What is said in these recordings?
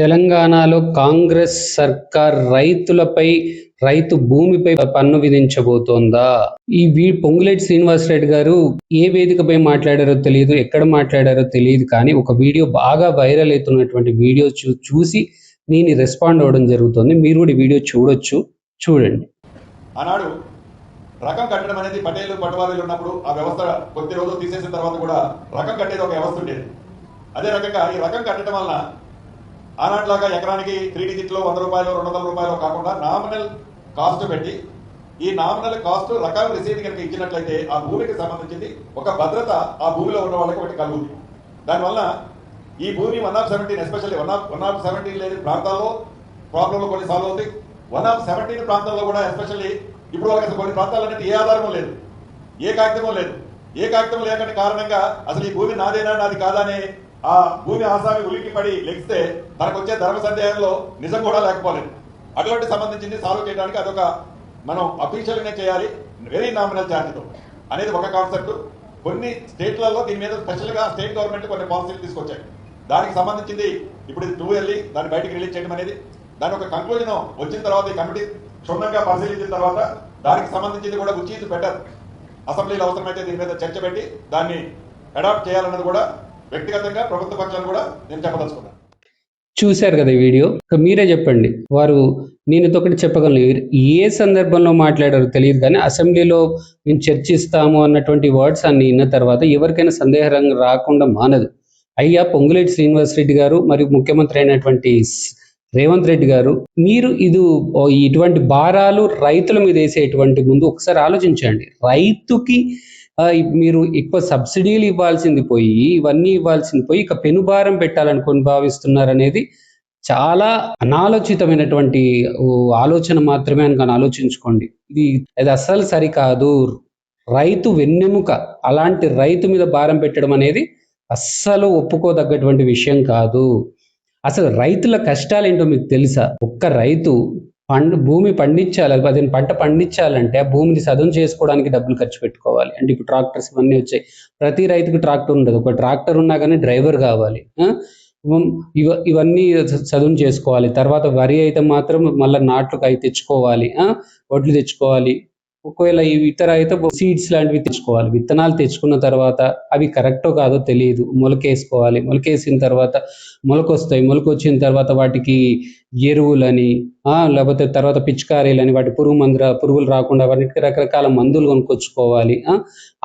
తెలంగాణలో కాంగ్రెస్ సర్కార్ రైతు భూమిపై పన్ను విధించబోతోందా? పొంగులేటి శ్రీనివాసరెడ్డి గారు ఏ వేదికపై మాట్లాడారో తెలియదు, ఎక్కడ మాట్లాడారో తెలియదు, కానీ ఒక వీడియో బాగా వైరల్ అవుతున్నటువంటి వీడియో చూసి నేను రెస్పాండ్ అవ్వడం జరుగుతుంది. మీరు కూడా ఈ వీడియో చూడొచ్చు, చూడండి. ఆనాడు రకం కట్టడం అనేది పటేలు పటవారీలు ఉన్నప్పుడు ఆ వ్యవస్థ కొద్ది రోజులు తీసేసిన తర్వాత కూడా రకం కట్టేది ఒక వ్యవస్థ ఉండేది. అదే రకంగా ఈ రకం కట్టడం వలన ఆనాట్లాగా ఎకరానికి 3 డిజిట్లో 100 రూపాయలు 200 రూపాయలు కాకుండా నామినల్ కాస్ట్ పెట్టి ఈ నామినల్ కాస్ట్ రకాల రిసీట్ కనుక ఇచ్చినట్లయితే ఆ భూమికి సంబంధించింది ఒక భద్రత ఆ భూమిలో ఉన్న వాళ్ళకి ఒకటి కలుగుతుంది. దానివల్ల ఈ భూమి 1/17 ఎస్పెషల్లీ 1/17 లేని ప్రాంతాల్లో ప్రాబ్లంలో కొన్ని సాల్వ్ అవుతాయి. 1/17 ప్రాంతాల్లో కూడా ఎస్పెషల్లీ ఇప్పుడు వాళ్ళకి అసలు కొన్ని ప్రాంతాలన్నిటి ఏ ఆధారము లేదు, ఏ కాగితమో లేదు. ఏ కాగితం లేకుండా కారణంగా అసలు ఈ భూమి నాదేనా నాది కాదా అని ఆ భూమి ఆసామి ఉలికి పడి లెగిస్తే తనకు వచ్చే ధర్మ సందేహంలో నిజం కూడా లేకపోలేదు. అటువంటి సంబంధించింది సాల్వ్ చేయడానికి అదొక మనం అఫీషియల్గానే చేయాలి, వెరీ నామినల్ ఛార్జ్తో అనేది ఒక కాన్సెప్ట్. కొన్ని స్టేట్లలో దీని మీద స్పెషల్గా స్టేట్ గవర్నమెంట్ కొన్ని పాలసీలు తీసుకొచ్చాయి. దానికి సంబంధించింది ఇప్పుడు ఇది 2 వెళ్ళి దాన్ని బయటకు రిలీజ్ చేయడం అనేది, దాని ఒక కంక్లూజన్ వచ్చిన తర్వాత ఈ కమిటీ క్షుణ్ణంగా పరిశీలించిన తర్వాత దానికి సంబంధించింది కూడా విచ్ ఈజ్ బెటర్ అసెంబ్లీలో అవసరమైతే దీని మీద చర్చ పెట్టి దాన్ని అడాప్ట్ చేయాలన్నది కూడా వ్యక్తిగతంగా ప్రభుత్వ పక్షాన్ని కూడా నేను చెప్పదలుచుకున్నాను. చూశారు కదా ఈ వీడియో, మీరే చెప్పండి. నేను ఒకటి చెప్పగలను, ఏ సందర్భంలో మాట్లాడారో తెలియదు, కానీ అసెంబ్లీలో మేము చర్చిస్తాము అన్నటువంటి వర్డ్స్ అన్ని విన్న తర్వాత ఎవరికైనా సందేహం రాకుండా మానదు. అయ్యా పొంగులేటి శ్రీనివాసరెడ్డి గారు మరియు ముఖ్యమంత్రి అయినటువంటి రేవంత్ రెడ్డి గారు, మీరు ఇటువంటి భారాలు రైతుల మీద వేసేటువంటి ముందు ఒకసారి ఆలోచించండి. రైతుకి మీరు ఎక్కువ సబ్సిడీలు ఇవ్వాల్సింది పోయి ఇవన్నీ ఇవ్వాల్సింది పోయి ఇక పెనుభారం పెట్టాలనుకొని భావిస్తున్నారనేది చాలా అనాలోచితమైనటువంటి ఆలోచన మాత్రమే అని ఆలోచించుకోండి. ఇది అస్సలు సరికాదు. రైతు వెన్నెముక, అలాంటి రైతు మీద భారం పెట్టడం అనేది అస్సలు ఒప్పుకోదగ్గటువంటి విషయం కాదు. అసలు రైతుల కష్టాలు ఏంటో మీకు తెలుసా? ఒక్క రైతు భూమి పండించాలి, అదే పంట పండించాలంటే ఆ భూమిని సదును చేసుకోవడానికి డబ్బులు ఖర్చు పెట్టుకోవాలి. అంటే ఇప్పుడు ట్రాక్టర్స్ ఇవన్నీ వచ్చాయి. ప్రతి రైతుకు ట్రాక్టర్ ఉండదు, ఒక ట్రాక్టర్ ఉన్నా కానీ డ్రైవర్ కావాలి. ఇవన్నీ సదును చేసుకోవాలి. తర్వాత వరి అయితే మాత్రం మళ్ళీ నాట్లకు అవి తెచ్చుకోవాలి, వడ్లు తెచ్చుకోవాలి. ఒకవేళ ఇతర అయితే సీడ్స్ లాంటివి తెచ్చుకోవాలి. విత్తనాలు తెచ్చుకున్న తర్వాత అవి కరెక్టో కాదో తెలియదు, మొలకేసుకోవాలి. మొలకేసిన తర్వాత మొలకొస్తాయి. మొలకొచ్చిన తర్వాత వాటికి ఎరువులని లేకపోతే తర్వాత పిచికారీలని, వాటి పురుగులు రాకుండా వాటికి రకరకాల మందులు కొనుక్కొచ్చుకోవాలి.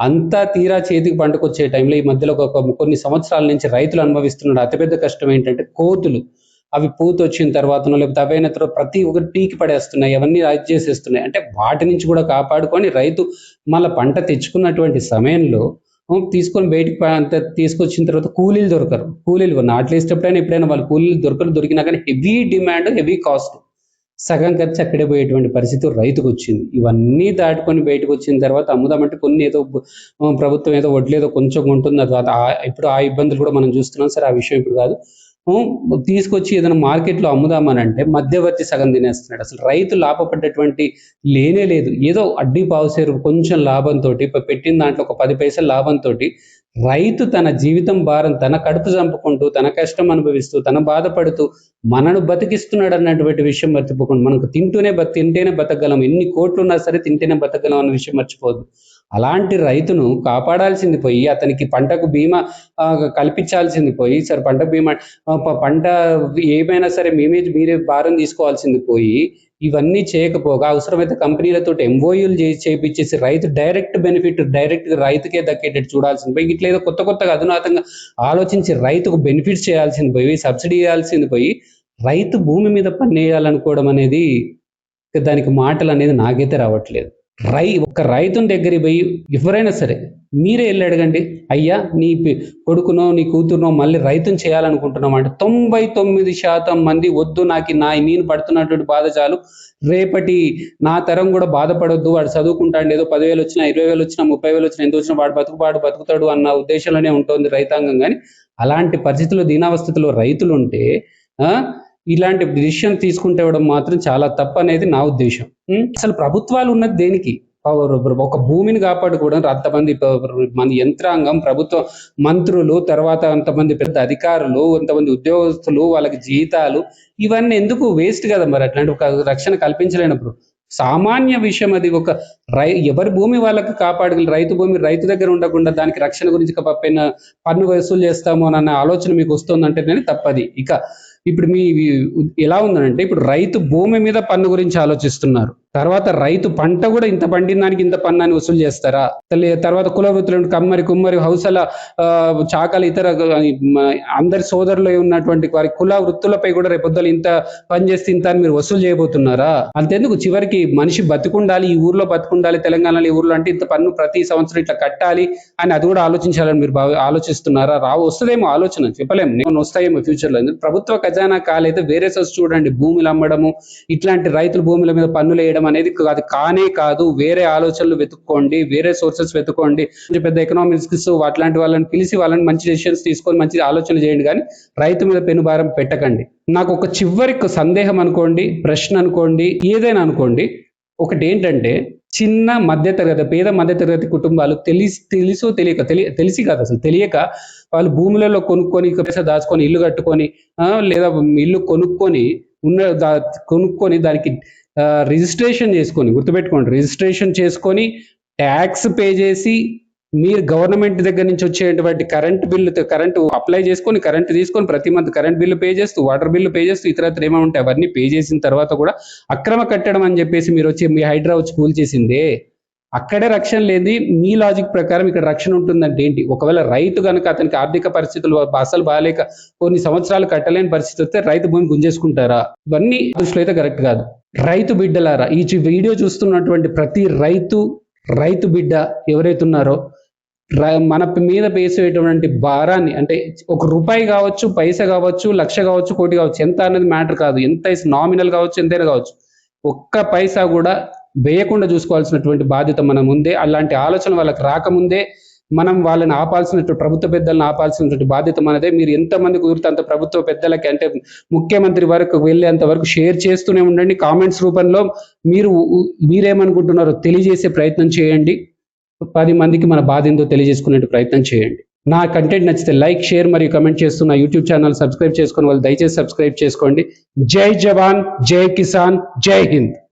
అంతా తీరా చేతికి పంటకొచ్చే టైంలో ఈ మధ్యలో కొన్ని సంవత్సరాల నుంచి రైతులు అనుభవిస్తున్న అతిపెద్ద కష్టం ఏంటంటే కోతులు. అవి పూత వచ్చిన తర్వాతనో లేకపోతే అవైన తర్వాత ప్రతి ఒక్కటి పీకి పడేస్తున్నాయి, అవన్నీ రైతు చేసేస్తున్నాయి. అంటే వాటి నుంచి కూడా కాపాడుకొని రైతు మళ్ళీ పంట తెచ్చుకున్నటువంటి సమయంలో తీసుకొని బయటికి తీసుకొచ్చిన తర్వాత కూలీలు దొరకరు. కూలీలు నాట్లు వేసేటప్పుడైనా ఎప్పుడైనా వాళ్ళు కూలీలు దొరికినా కానీ హెవీ డిమాండ్, హెవీ కాస్ట్, సగం ఖర్చు అక్కడే పోయేటువంటి పరిస్థితి రైతుకు వచ్చింది. ఇవన్నీ దాటుకొని బయటకు వచ్చిన తర్వాత అమ్ముదామంటే కొన్ని ఏదో ప్రభుత్వం ఏదో వడ్లేదో కొంచెం ఉంటుంది, తర్వాత ఇప్పుడు ఆ ఇబ్బందులు కూడా మనం చూస్తున్నాం. సరే, ఆ విషయం ఇప్పుడు కాదు. తీసుకొచ్చి ఏదైనా మార్కెట్లో అమ్ముదామనంటే మధ్యవర్తి సగం తినేస్తున్నాడు. అసలు రైతు లాభపడ్డటువంటి లేనే లేదు. ఏదో అడ్డీ పావుసేరు కొంచెం లాభంతో, పెట్టిన దాంట్లో ఒక 10 పైసల లాభంతో రైతు తన జీవితం భారం తన కడుపు చంపుకుంటూ, తన కష్టం అనుభవిస్తూ, తన బాధపడుతూ మనను బతికిస్తున్నాడు అన్నటువంటి విషయం మర్చిపోకుండా, మనకు తింటేనే బతకగలం, ఎన్ని కోట్లు ఉన్నా సరే తింటేనే బతకగలం అన్న విషయం మర్చిపోవద్దు. అలాంటి రైతును కాపాడాల్సింది పోయి, అతనికి పంటకు బీమా కల్పించాల్సింది పోయి, సరే పంట ఏమైనా సరే మీరే భారం తీసుకోవాల్సింది పోయి, ఇవన్నీ చేయకపోగా అవసరమైతే కంపెనీలతో ఎంఓయూలు చేయించేసి రైతు డైరెక్ట్ బెనిఫిట్ డైరెక్ట్గా రైతుకే దక్కేటట్టు చూడాల్సింది పోయి, ఇట్లా ఏదో కొత్తగా అధునాతంగా ఆలోచించి రైతుకు బెనిఫిట్స్ చేయాల్సింది పోయి, సబ్సిడీ ఇవ్వాల్సింది పోయి, రైతు భూమి మీద పన్నేయాలనుకోవడం అనేది, దానికి మాటలు అనేది నాకైతే రావట్లేదు. ఒక్క రైతుని దగ్గరికి పోయి ఎవరైనా సరే మీరే వెళ్ళి అడగండి, అయ్యా నీ కొడుకునో నీ కూతురునో మళ్ళీ రైతుని చేయాలనుకుంటున్నాం అంటే 99% మంది వద్దు, నేను పడుతున్నటువంటి బాధ చాలు, రేపటి నా తరం కూడా బాధపడొద్దు, వాడు చదువుకుంటాడు, ఏదో 10,000 వచ్చినా 20,000 వచ్చినా 30,000 వచ్చినా ఎంత వచ్చినా వాడు బతుకుతాడు అన్న ఉద్దేశంలోనే ఉంటుంది రైతాంగం. కానీ అలాంటి పరిస్థితుల్లో దీనావస్థలో రైతులు ఉంటే ఇలాంటి డిసిషన్ తీసుకుంటే ఇవ్వడం మాత్రం చాలా తప్పు అనేది నా ఉద్దేశం. అసలు ప్రభుత్వాలు ఉన్నది దేనికి? ఒక భూమిని కాపాడుకోవడం అంతమంది మన యంత్రాంగం, ప్రభుత్వ మంత్రులు, తర్వాత అంతమంది పెద్ద అధికారులు, అంతమంది ఉద్యోగస్తులు, వాళ్ళకి జీతాలు ఇవన్నీ ఎందుకు? వేస్ట్ కదా మరి అట్లాంటి ఒక రక్షణ కల్పించలేనప్పుడు. సామాన్య విషయం అది. ఒక ఎవరి భూమి వాళ్ళకి కాపాడగలరు. రైతు భూమి రైతు దగ్గర ఉండకుండా దానికి రక్షణ గురించి పైన పన్ను వసూలు చేస్తాము అన్న ఆలోచన మీకు వస్తుందంటేనే తప్పది. ఇక ఇప్పుడు ఎలా ఉందంటే, ఇప్పుడు రైతు భూమి మీద పన్ను గురించి ఆలోచిస్తున్నారు. తర్వాత రైతు పంట కూడా ఇంత పండిన దానికి ఇంత పన్ను అని వసూలు చేస్తారా? తర్వాత కుల వృత్తులు, కమ్మరి, కుమ్మరి, హౌసల, చాకలి, ఇతర అందరి సోదరులు ఉన్నటువంటి వారి కుల వృత్తులపై కూడా రేపొద్దులు ఇంత పని చేస్తే ఇంత అని మీరు వసూలు చేయబోతున్నారా? అంతెందుకు, చివరికి మనిషి బతుకుండాలి, ఈ ఊర్లో బతుకుండాలి, తెలంగాణలో ఈ ఊర్లో అంటే ఇంత పన్ను ప్రతి సంవత్సరం ఇట్లా కట్టాలి అని అది కూడా ఆలోచించాలని మీరు ఆలోచిస్తున్నారా? వస్తుందేమో ఆలోచన, చెప్పలేము, నేను వస్తాయేమో ఫ్యూచర్ లో. ప్రభుత్వ ఖజానా కాలైతే వేరే సోర్స్ చూడండి. భూములు అమ్మడము, ఇట్లాంటి రైతుల భూముల మీద పన్నులు వేయడం అనేది అది కానే కాదు. వేరే ఆలోచనలు వెతుక్కోండి, వేరే సోర్సెస్ వెతుక్కోండి. పెద్ద ఎకనామిక్స్ అట్లాంటి వాళ్ళని పిలిచి వాళ్ళని మంచి డెసిషన్స్ తీసుకొని మంచి ఆలోచనలు చేయండి, కానీ రైతు మీద పెనుభారం పెట్టకండి. నాకు ఒక చివరి సందేహం అనుకోండి, ప్రశ్న అనుకోండి, ఏదైనా అనుకోండి. ఒకటి ఏంటంటే, చిన్న మధ్యతరగతి, పేద మధ్యతరగతి కుటుంబాలు తెలిసి కాదు, అసలు తెలియక వాళ్ళు భూములలో కొనుక్కొని పైసా దాచుకొని ఇల్లు కట్టుకొని, లేదా ఇల్లు కొనుక్కొని దానికి రిజిస్ట్రేషన్ చేసుకొని, గుర్తుపెట్టుకోండి, రిజిస్ట్రేషన్ చేసుకొని ట్యాక్స్ పే చేసి, మీరు గవర్నమెంట్ దగ్గర నుంచి వచ్చేటువంటి కరెంటు అప్లై చేసుకొని, కరెంట్ తీసుకొని ప్రతి మంత్ కరెంట్ బిల్లు పే చేస్తూ, వాటర్ బిల్లు పే చేస్తూ, ఇతరత్ర ఏమైనా ఉంటాయి అవన్నీ పే చేసిన తర్వాత కూడా అక్రమ కట్టడం అని చెప్పేసి మీరు వచ్చి మీ హైడ్రా వచ్చి కూల్చేసిందే. అక్కడే రక్షణ లేని మీ లాజిక్ ప్రకారం ఇక్కడ రక్షణ ఉంటుందంటే ఏంటి? ఒకవేళ రైతు కనుక అతనికి ఆర్థిక పరిస్థితులు అసలు బాగాలేక కొన్ని సంవత్సరాలు కట్టలేని పరిస్థితి వస్తే రైతు భూమి గుంజేసుకుంటారా? ఇవన్నీ దృష్టిలో అయితే కరెక్ట్ కాదు. రైతు బిడ్డలారా, ఈ వీడియో చూస్తున్నటువంటి ప్రతి రైతు బిడ్డ ఎవరైతే ఉన్నారో, మన మీద వేసేటువంటి భారాన్ని, అంటే ఒక రూపాయి కావచ్చు, పైసా కావచ్చు, లక్ష కావచ్చు, కోటి కావచ్చు, ఎంత అనేది మ్యాటర్ కాదు. ఎంత నామినల్ కావచ్చు, ఎంతైనా కావచ్చు, ఒక్క పైసా కూడా వేయకుండా చూసుకోవాల్సినటువంటి బాధ్యత మన ముందే. అలాంటి ఆలోచన వాళ్ళకి రాకముందే మనం వాళ్ళని ఆపాల్సినటువంటి, ప్రభుత్వ పెద్దలను ఆపాల్సినటువంటి బాధ్యత మనదే. మీరు ఎంతమంది కుదిరితే అంత ప్రభుత్వ పెద్దలకి, అంటే ముఖ్యమంత్రి వరకు వెళ్ళేంత వరకు షేర్ చేస్తూనే ఉండండి. కామెంట్స్ రూపంలో మీరేమనుకుంటున్నారో తెలియజేసే ప్రయత్నం చేయండి. 10 మందికి మన బాధ ఏందో తెలియజేసుకునే ప్రయత్నం చేయండి. నా కంటెంట్ నచ్చితే లైక్, షేర్ మరియు కమెంట్ చేస్తున్న యూట్యూబ్ ఛానల్ సబ్స్క్రైబ్ చేసుకుని వాళ్ళు దయచేసి సబ్స్క్రైబ్ చేసుకోండి. జై జవాన్, జై కిసాన్, జై హింద్.